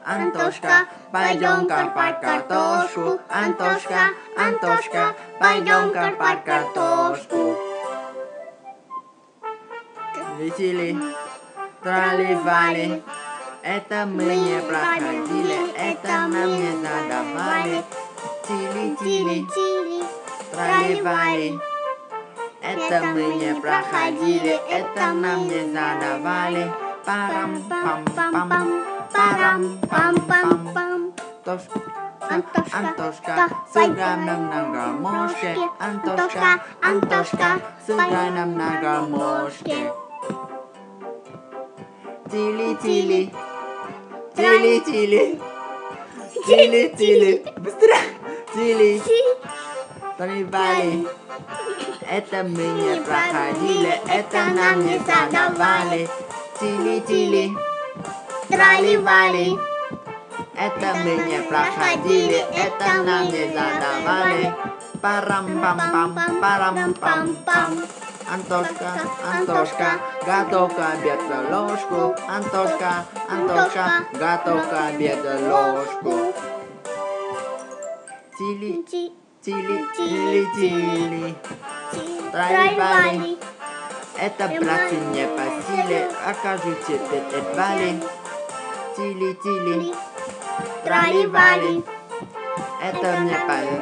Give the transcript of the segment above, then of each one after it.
Антошка, пойдем копать картошку. Антошка, пойдем копать картошку. Летели, трали-вали, это мы не проходили, это нам не задавали. Тили-тили, трали-вали, это мы не проходили, это нам не задавали. Парам-пам-пам, парам-пам-пам. Антошка, сыграй нам на гармошке. Антошка, сыграй нам на гармошке. Тили-тили, тили-тили, тили-тили, быстро, тили, трали-вали, это мы не проходили, это нам не задавали. Тили-тили, трали-вали, это мы не проходили, это нам не задавали. Парам-пам-пам, парам-пам-пам. Антошка, готов к обеду ложку. Антошка, готов к обеду ложку. Тили, тили, тили, тили, трали-вали, это, братцы, не по силе, окажу тебе едва ли. Тили-тили, трали-вали, это мне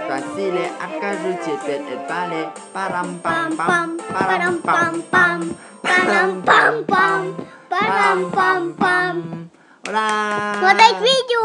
по силе, окажу тебе едва ли. Парам-пам-пам, парам-пам-пам, парам-пам-пам, парам-пам-пам. Ура! Смотреть видео!